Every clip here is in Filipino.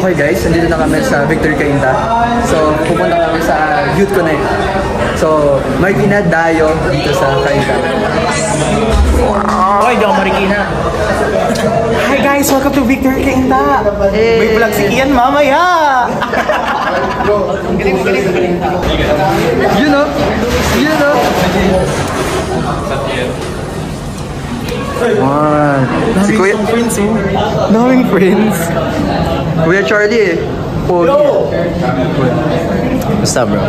Okay guys, nandito na kami sa Victory Cainta. So, pupunta kami sa Youth Connect. So, Marikina Dayo dito sa Cainta. Hoy, di ako Marikina. Hi guys, welcome to Victory Cainta. May vlog si Ian mamaya. You know? Si Kuya Prince, oh. Daming friends. Kuya Charlie eh. Pogi. Basta bro.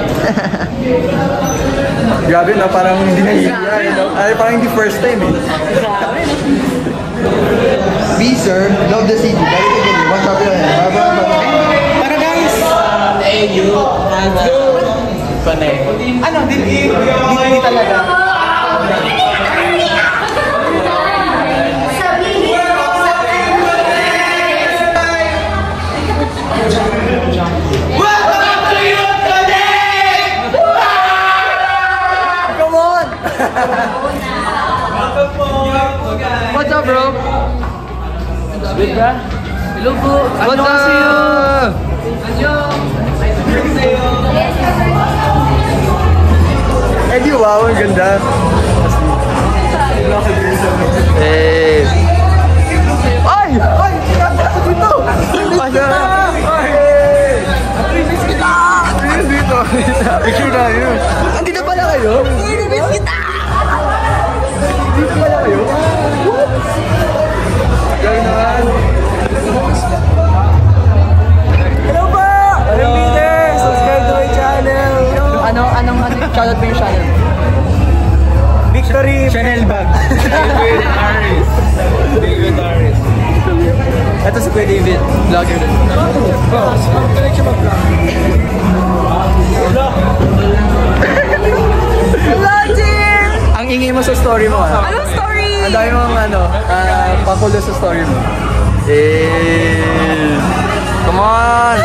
Grabe na, parang hindi parang hindi first time eh. We sir, love the city. What's up yun? Para guys. Panay. Ano, hindi talaga. What's up, bro? Good ba? Hello po. What's up? Eh di wow, ang ganda. Eh. Ay! Ay! Dito! Dito! Picture na yun. Andito pala kayo? Dito pala kayo? Gano'n. Hello po! Hello Peter! Subscribe to my channel! Anong shoutout mo yung channel? Victory Channel Bag. David Harris. Ito si Kuya David, vlogger din. Vlogging! Ang ingay mo sa story mo ah. Anong story? Ang dami mong pakulo sa story mo. Eh, come on!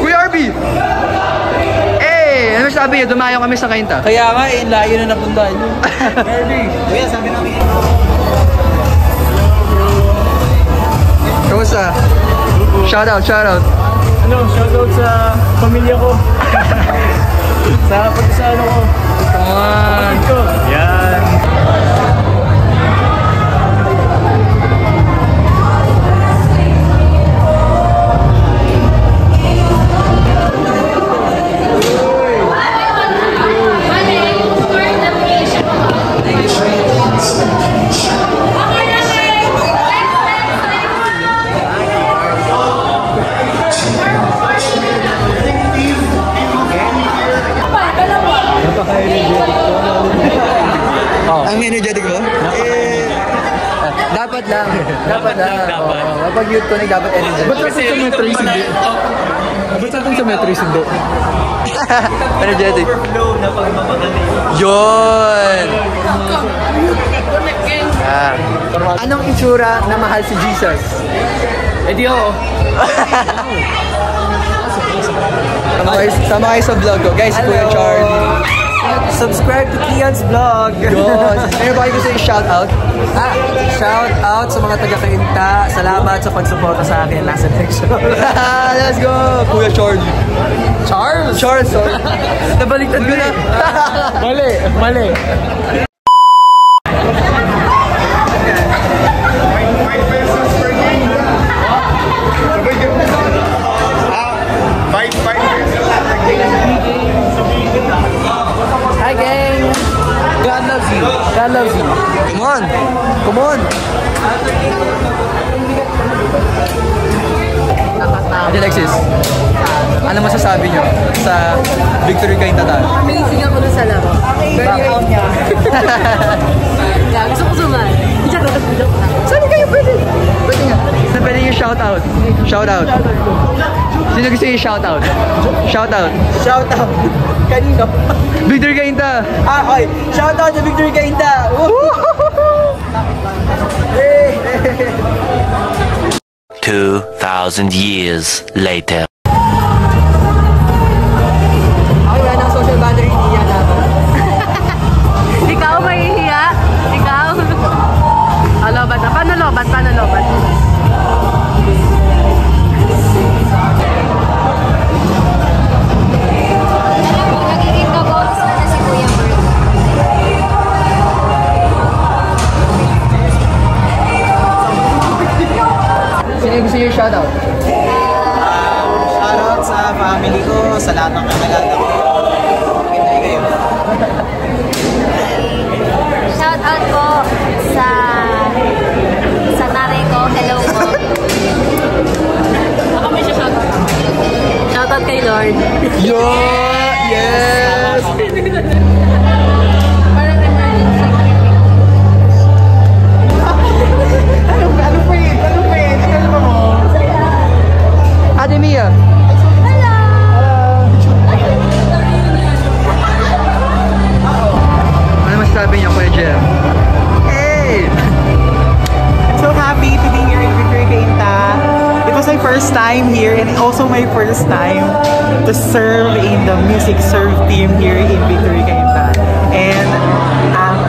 Kuya Arby! Eh, ano sabi niyo? Dumayo kami sa Cainta. Kaya nga eh, layo na napuntahan nyo. Kuya, sabi namin. Kamusta? Shoutout. Ano, shoutout sa pamilya ko. sa pagkasano ko. Come on! Yan. Ang energetic mo? Dapat lang. Kapag youth ko dapat energetic. Ba't natin sa Metris hindi? Energetic. Overflow na pagmamagaling. Yun! Anong itsura na mahal si Jesus? Eh di ako. Sama kayo sa vlog ko. Guys, si Kuya Charlie. Subscribe to Kian's vlog. Yun! Ano ba kayo gusto yung shoutout? Shout out sa mga taga-Cainta. Salamat sa pagsuporta sa akin last election. Let's go! Kuya Charlie. Charles, sorry. Nabaliktad ko na. Mali. Hi, gang! God loves you. Come on! Ate Alexis, ano masasabi nyo sa Victory Cainta? Amazing ako dun sa laro. Background niya. Gusto ko sumali. Saan kayo pwede? Pwede nga. Pwede yung shoutout. Sino gusto yung shoutout? Shoutout. Kanino? Victory Cainta! Okay. Shoutout sa Victory Cainta. 2,000 years later. Ako wala ng social battery, hindi yan ako. Ikaw mahihiya? Ikaw? Lobat na. Paano lobat? gusto niyo shoutout? Shoutout sa family ko, sa lahat ng kakilala ko. Pinay kayo. Shoutout po sa nanay ko. Hello po. Ako may shoutout. Shoutout kay Lord. Yo! Yes! Parang emergency. Ano friend? Ano ba mo? Ate Mia! Hello! Ano masasabi niyo, Kuya Jem? Hey! I'm so happy to be here in Victory Cainta. It was my first time here and also my first time to serve in the music serve team here in Victory Cainta. And I'm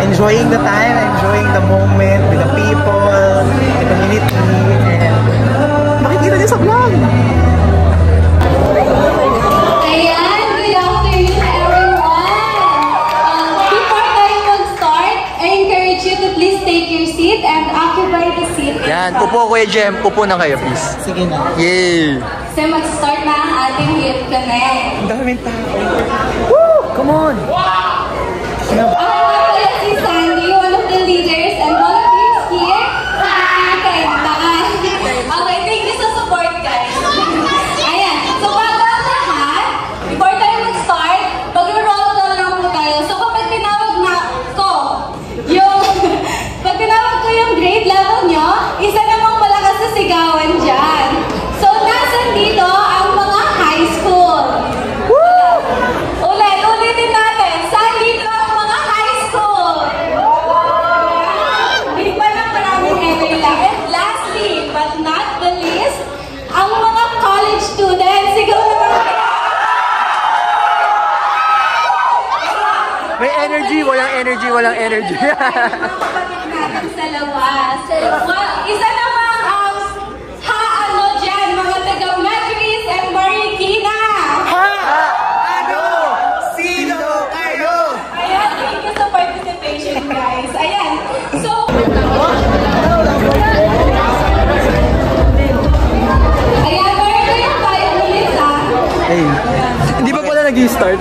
enjoying the time, enjoying the moment with the people, the community, and makikita niyo sa vlog. Ayan, good afternoon everyone! Before tayo mag-start, I encourage you to please take your seat and occupy the seat. Yan, upo Kuya Jem. Upo na kayo, please. Sige na. Yay! So mag-start na ang ating Youth Connect. Ang daming tao. Come on! Ako pala si Sandy, one of the leaders and volunteers here sa Kaintaan. Okay, thank you sa support guys. Ayan, so bago ang lahat, before tayo mag-start, mag-roll call lang po tayo. So kapag tinawag ko yung grade level nyo, isa namang malakas sa sigawan dyan. So nasan dito ang mga high school? Ulitin natin. Saan dito ang mga high school? Hindi pa na maraming area lang. And lastly, but not the least, ang mga college students. Siguro naman May energy, walang energy, walang energy. mga kapatid natin sa lawas. Isa namang ano dyan, mga taga Metris and Marikina. Ano? Sino kayo? Ayan, thank you sa participation, guys. Ayan. So, ayan, meron kayong tayo ulit, ha? Hey, hindi ba pala nag-i-start?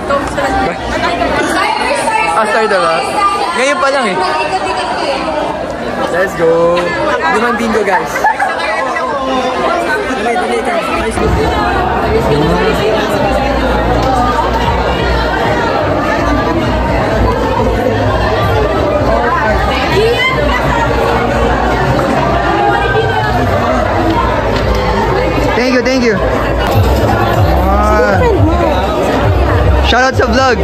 Start na ba? Ngayon pa lang eh. Mag-ikot-ikot kayo. Let's go! Limang bingo, guys. Thank you, thank you. Shoutout sa vlog.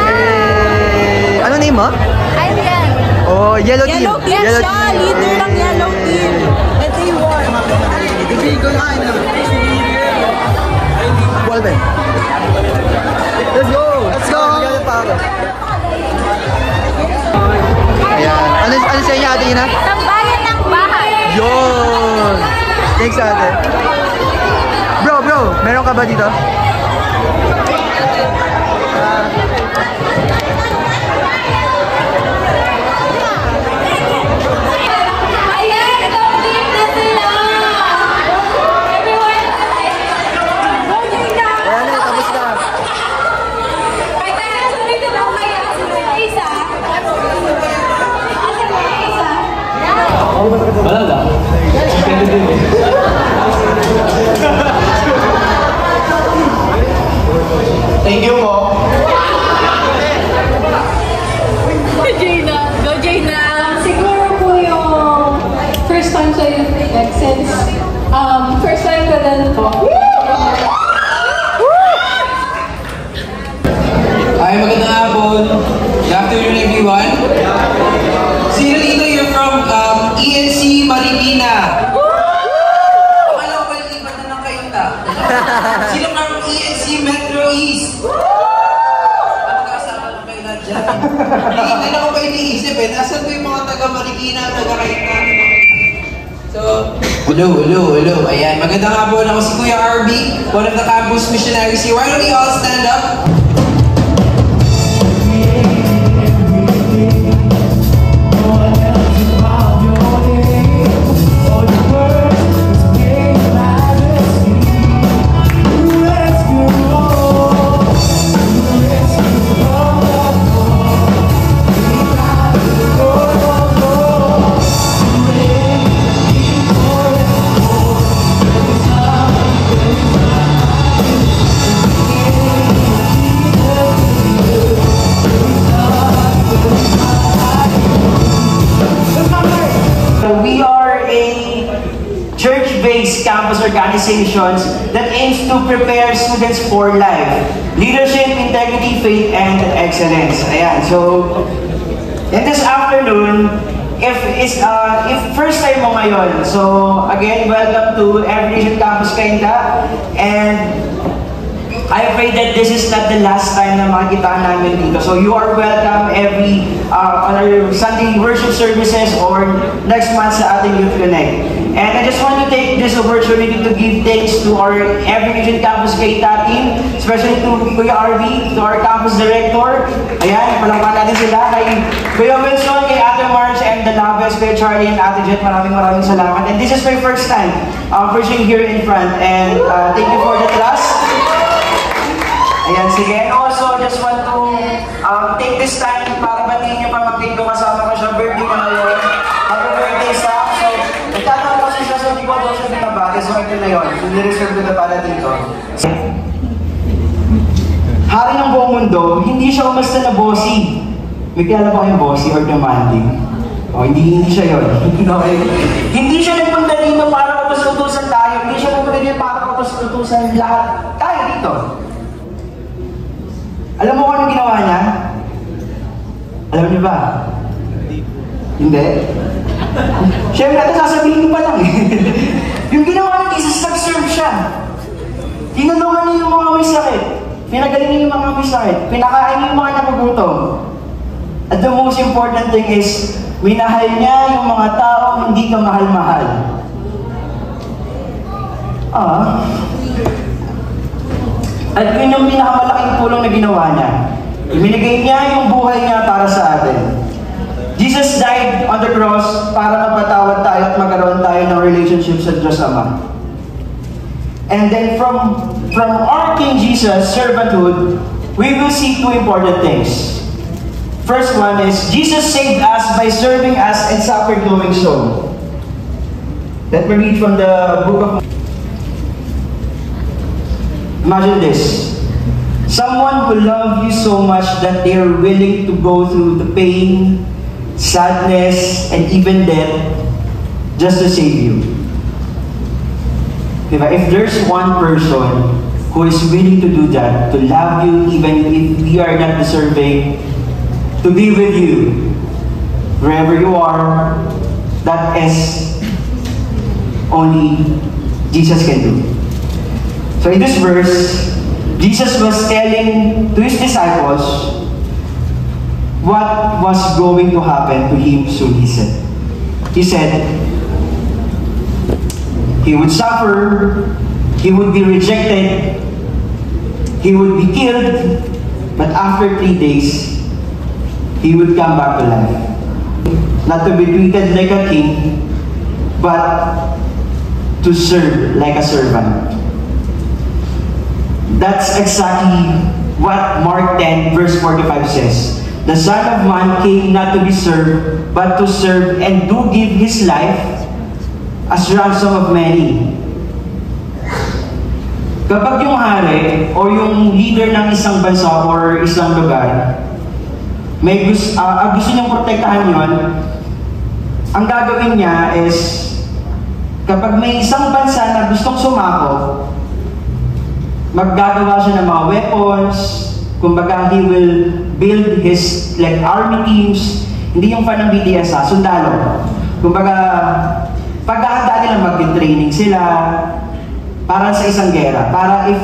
Hey. Ano name mo? I'm yan. Oh, Yellow Team. Yellow Team siya. Leader ng Yellow Team. And they won. Walben. Let's go! Let's go! Ayan. Ano sa inyo, Ate Ina? Tambayan ng bahay. Yun! Thanks, Ate. Bro, meron ka ba dito? Ayan, complete na sila. Everyone, Ayan na, tapos na. ay, tayo, sunod na lang kayo. Asan na yung isa? Asan na yung isa? Thank you po. Go Jaina. Siguro po yung first time sa Youth Connect since first time ko din po. Hi, magandang hapon. Good afternoon, everyone. Sino dito you're from ENC Marikina? Akala ko pala iba na ng Cainta. Sino from ENC Metro East? Magkasama na kayo na dyan. Hindi na ko pa iniisip eh. Nasaan ko yung mga taga Marikina, taga Cainta? So, hello. Ayan, magandang hapon. Ako si Kuya RB, one of the campus missionaries here. Why don't we all stand up? church-based campus organizations that aims to prepare students for life. Leadership, integrity, faith, and excellence. Ayan, so, in this afternoon, if first time mo ngayon, so again, welcome to Every Nation Campus Cainta, and I pray that this is not the last time na makikita namin dito. So you are welcome every on our Sunday worship services or next month sa ating Youth Connect. And I just want to take this opportunity to give thanks to our Every Nation Campus Cainta team, especially to Kuya RV, to our campus director. Ayan, palangkan natin sila. Kay Kuya Wilson, kay Ate Marge, and the Laves, Kuya Charlie, and Ate Jet, maraming salamat. And this is my first time preaching here in front. And thank you for the trust. Ayan, sige. And also, just want to take this time para batiin yung pamangkin ko, kasama ko siya. Birthday ka ngayon. Happy birthday, Sam. So, nagtatanong kasi siya, so hindi ko daw siya binabati. So, ito na yun. Nire-reserve ko na pala dito. Hari ng buong mundo, hindi siya umasta na bossy. May kilala ba kayong bossy or demanding? O, hindi siya yun. Okay. Hindi siya nagpunta dito para kapasutusan tayo. Hindi siya nagpunta dito para kapasutusan lahat tayo dito. Alam mo kung anong ginawa niya? Alam niyo ba? Hindi? Siyempre, ito sasabihin ko pa lang eh. Yung ginawa niya, nag-serve siya. Tinulungan niya yung mga may sakit. Pinagaling niya yung mga may sakit. Pinakain niya yung mga nagugutom. At the most important thing is, minahal niya yung mga tao hindi ka mahal-mahal. At yun yung pinakamalaking tulong na ginawa niya. Ibinigay niya yung buhay niya para sa atin. Jesus died on the cross para mapatawad tayo at magkaroon tayo ng relationship sa Diyos Ama. And then from our King Jesus' servanthood, we will see two important things. First one is, Jesus saved us by serving us and suffered doing so. Let me read from the book of... Imagine this. Someone who loves you so much that they are willing to go through the pain, sadness, and even death just to save you. If there's one person who is willing to do that, to love you even if we are not deserving, to be with you wherever you are, that is only Jesus can do. So in this verse, Jesus was telling to his disciples what was going to happen to him soon, he said, he would suffer, he would be rejected, he would be killed, but after 3 days, he would come back to life. Not to be treated like a king, but to serve like a servant. That's exactly what Mark 10 verse 45 says. The Son of Man came not to be served, but to serve and to give his life as ransom of many. Kapag yung hari o yung leader ng isang bansa or isang lugar, may gusto niyang protektahan yun, ang gagawin niya is, kapag may isang bansa na gustong sumako, maggagawa siya ng mga weapons, kumbaga he will build his like army teams, hindi yung fan ng BTS sundalo. Kumbaga, paghahanda nila mag-training sila para sa isang gera, para if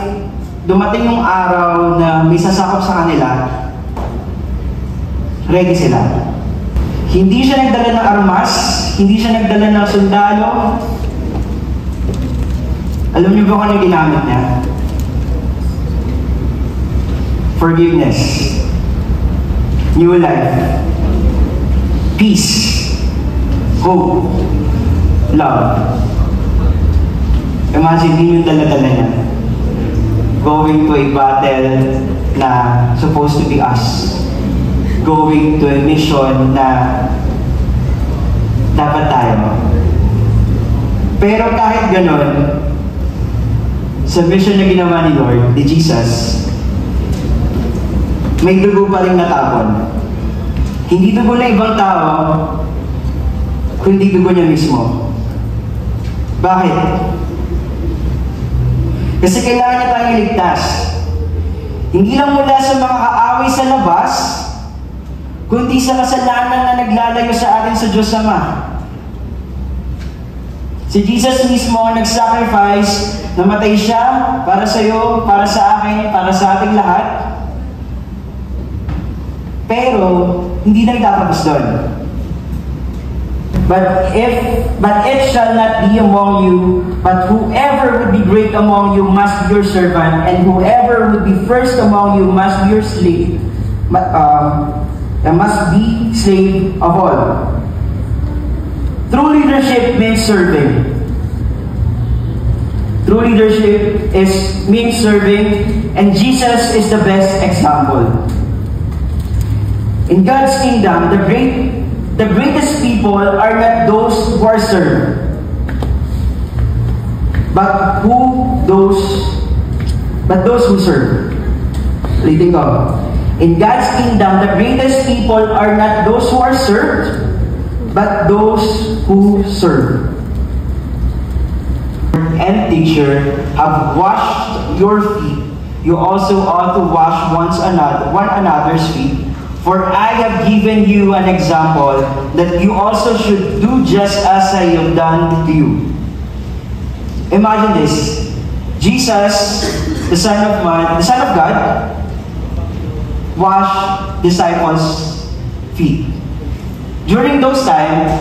dumating yung araw na may sasakop sa kanila, ready sila. Hindi siya nagdala ng armas, hindi siya nagdala ng sundalo. Alam niyo ba kung ano ginamit niya? Forgiveness, new life, peace, hope, love. Imagine yun yung dala-dala niya. Going to a battle na supposed to be us. Going to a mission na dapat tayo. Pero kahit ganon, sa mission na ginawa ni Lord, ni Jesus, may dugo pa rin natapon. Hindi dugo na ibang tao, kundi dugo niya mismo. Bakit? Kasi kailangan niya tayong iligtas. Hindi lang mula sa mga kaaway sa labas, kundi sa kasalanan na naglalayo sa atin sa Diyos Ama. Si Jesus mismo ang nag-sacrifice, namatay siya para sa iyo, para sa akin, para sa ating lahat. Pero, hindi nagtatapos doon. But it shall not be among you, but whoever would be great among you must be your servant, and whoever would be first among you must be your slave, must be slave of all. True leadership means serving. True leadership means serving, and Jesus is the best example. In God's kingdom, the greatest people are not those who are served, but those who serve. Ulitin ko. In God's kingdom, the greatest people are not those who are served, but those who serve. And teacher, have washed your feet. You also ought to wash one another's feet. For I have given you an example that you also should do just as I have done to you. Imagine this. Jesus, the Son of God, washed disciples' feet. During those time,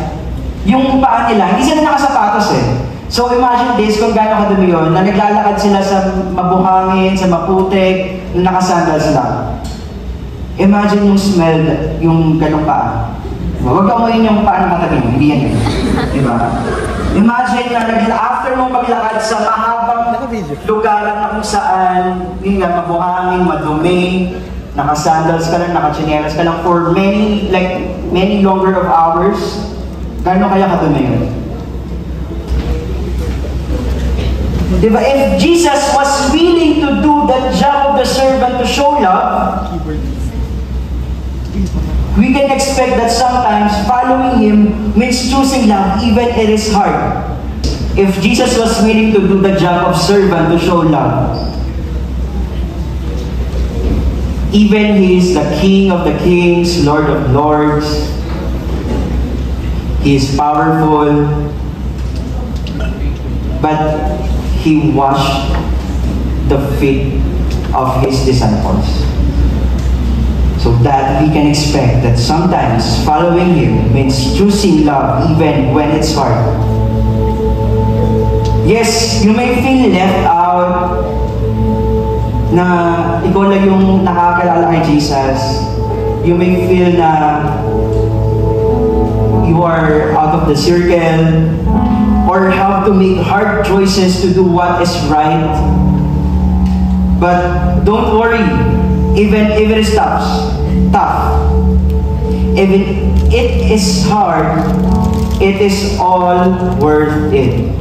yung paa nila, hindi sila nakasapatos eh. So imagine this, kung gaano kadumi yun, na naglalakad sila sa mabuhangin, sa maputik, na nakasandals lang. Imagine yung smell, yung ganong paa. Huwag ka umuhin yung paa ng katabi mo, hindi yan yun. Diba? Imagine na after mong maglakad sa mahabang lugar na kung saan, yun nga, mabuhangin, madumi, nakasandals ka lang, nakachinelas ka lang for many longer of hours, gano'n kaya kadumi yun? Diba? If Jesus was willing to do that job of the servant to show love, we can expect that sometimes following Him means choosing love even it is hard. If Jesus was willing to do the job of servant to show love, even He is the King of the Kings, Lord of Lords, He is powerful, but He washed the feet of His disciples. So that we can expect that sometimes following Him means choosing love even when it's hard. Yes, you may feel left out na ikaw lang yung nakakilala kay Jesus. You may feel na you are out of the circle or have to make hard choices to do what is right. But don't worry. Even if it is tough, even it is hard, it is all worth it.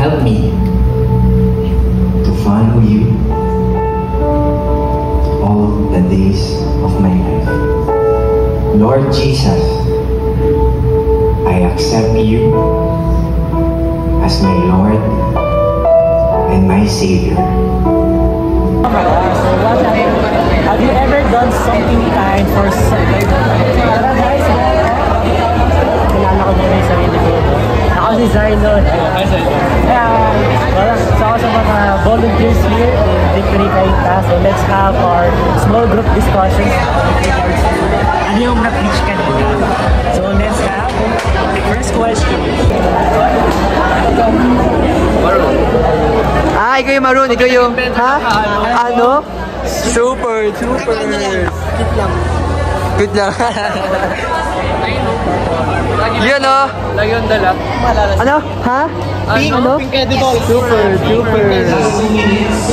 Help me to follow you all the days of my life. Lord Jesus, I accept you as my Lord and my Savior. Have you ever done something kind for someone? Tara guys, kilala ko muna yung sarili ko. Ako si Zylon. Hi Zylon. So ako sa mga volunteers here in Victory Cainta. So let's have our small group discussions. Ano yung na-preach kanina? So let's have the first question. Maroon. Ikaw yung Maroon. Ikaw yung... Ha? Ano? Super. Good lang. Yun o. Lagi yung dala. Ano? Ha? Pink? Ano? Pink edible. Super. Sino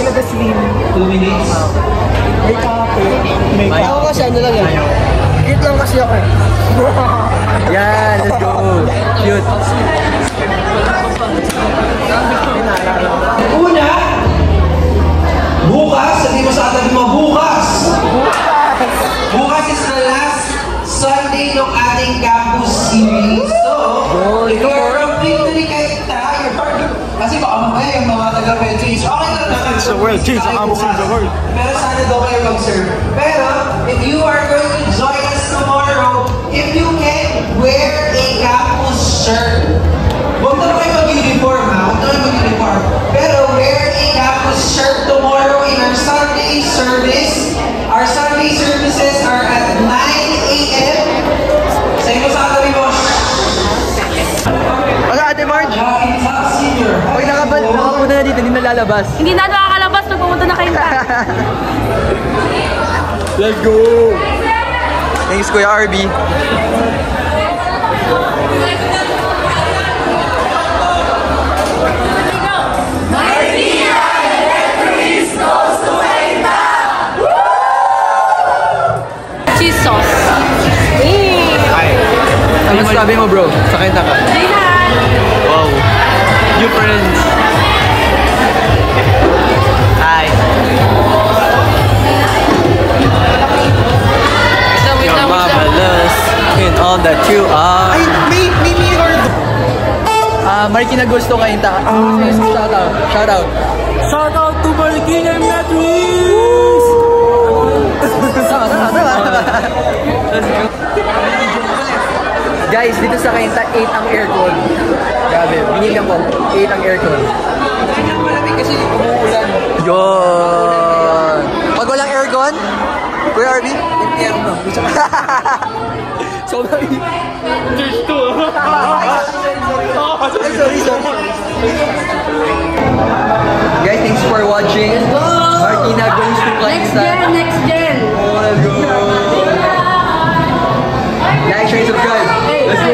ba slim? 2 minutes. Make up. Ako kasi ano lang yan. Cute lang kasi ako. Yan, let's go. Cute. Una, bukas, sabi mo sa atin mo, bukas is the last Sunday ng ating campus series. So, if you're from Victory Cainta, you're Kasi baka mamaya yung mga taga-well change. Okay lang naman. Change the world, change the world. Pero sana daw kayo mag-serve. Pero, if you are going to join us tomorrow, if you can wear a campus shirt. Huwag na kayo mag-uniform ha. Huwag na kayo mag-uniform. Pero wear a campus shirt tomorrow in our Sunday service. Our Sunday services are at 9 a.m. Sa inyo sa katabi mo. Wala, Ate Marge? Pag nakapunta na dito, hindi na lalabas. Hindi na nakakalabas pag pumunta na kayo. Let's go! Thanks, Kuya RB. Cheese sauce. Ano sabi mo, bro? Sakay na ka. Wow. New friends. Hi. You're marvelous in all that you are. Ay, may mirror doon. Marikina Gusto Kainta. Shout out. Shout out. Shout out to Marikina Matrix! Guys, dito sa Kainta, 8 ang aircon. Grabe, binigyan ko. 8 ang aircon. Malamig kasi umuulan. Yun! Pag walang aircon, Kuya RB? Impyerno. Sorry. Cheers to! Sorry. Guys, thanks for watching. Marikina goes to Kainta. Next gen. Oh, let's go. Like, share, subscribe. Let's go.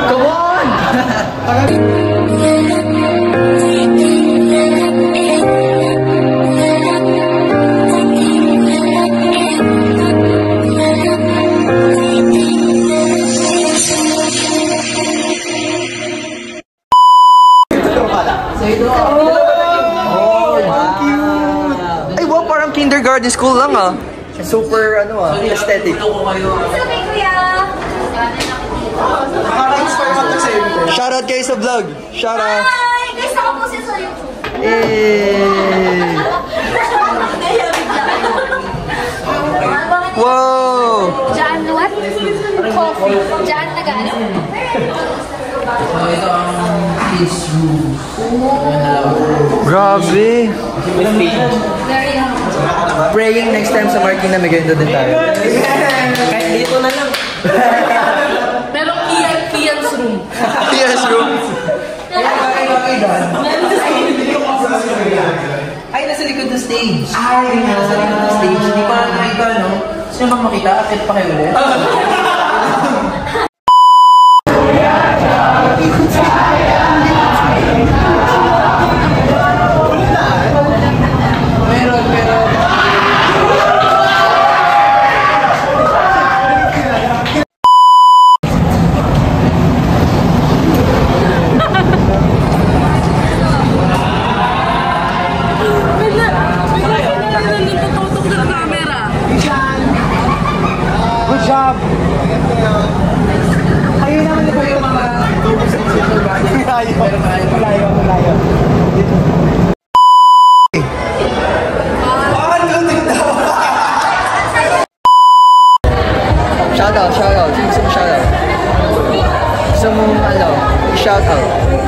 Come on! Ay, wow, parang kindergarten school lang ah. Super, aesthetic. Sabi kuya. Shout out kayo sa vlog. Shout out. Hi! Guys, nakapost yan sa YouTube. Wow! Jan what? Coffee. Jan Tagalog. So, ito ang kids room. Grabe. Very young. Praying next time sa Marikina, may ganito din tayo. Kahit dito na lang. Pero Kian's room. Yes, bro. Ay, nasa likod ng stage. Nasa likod ng stage. Hindi pa nakita, no? Sino bang makita? Akit pa kayo ulit? Shout out. Gusto mo shout out? Gusto mo, shout out? Shout out, bro.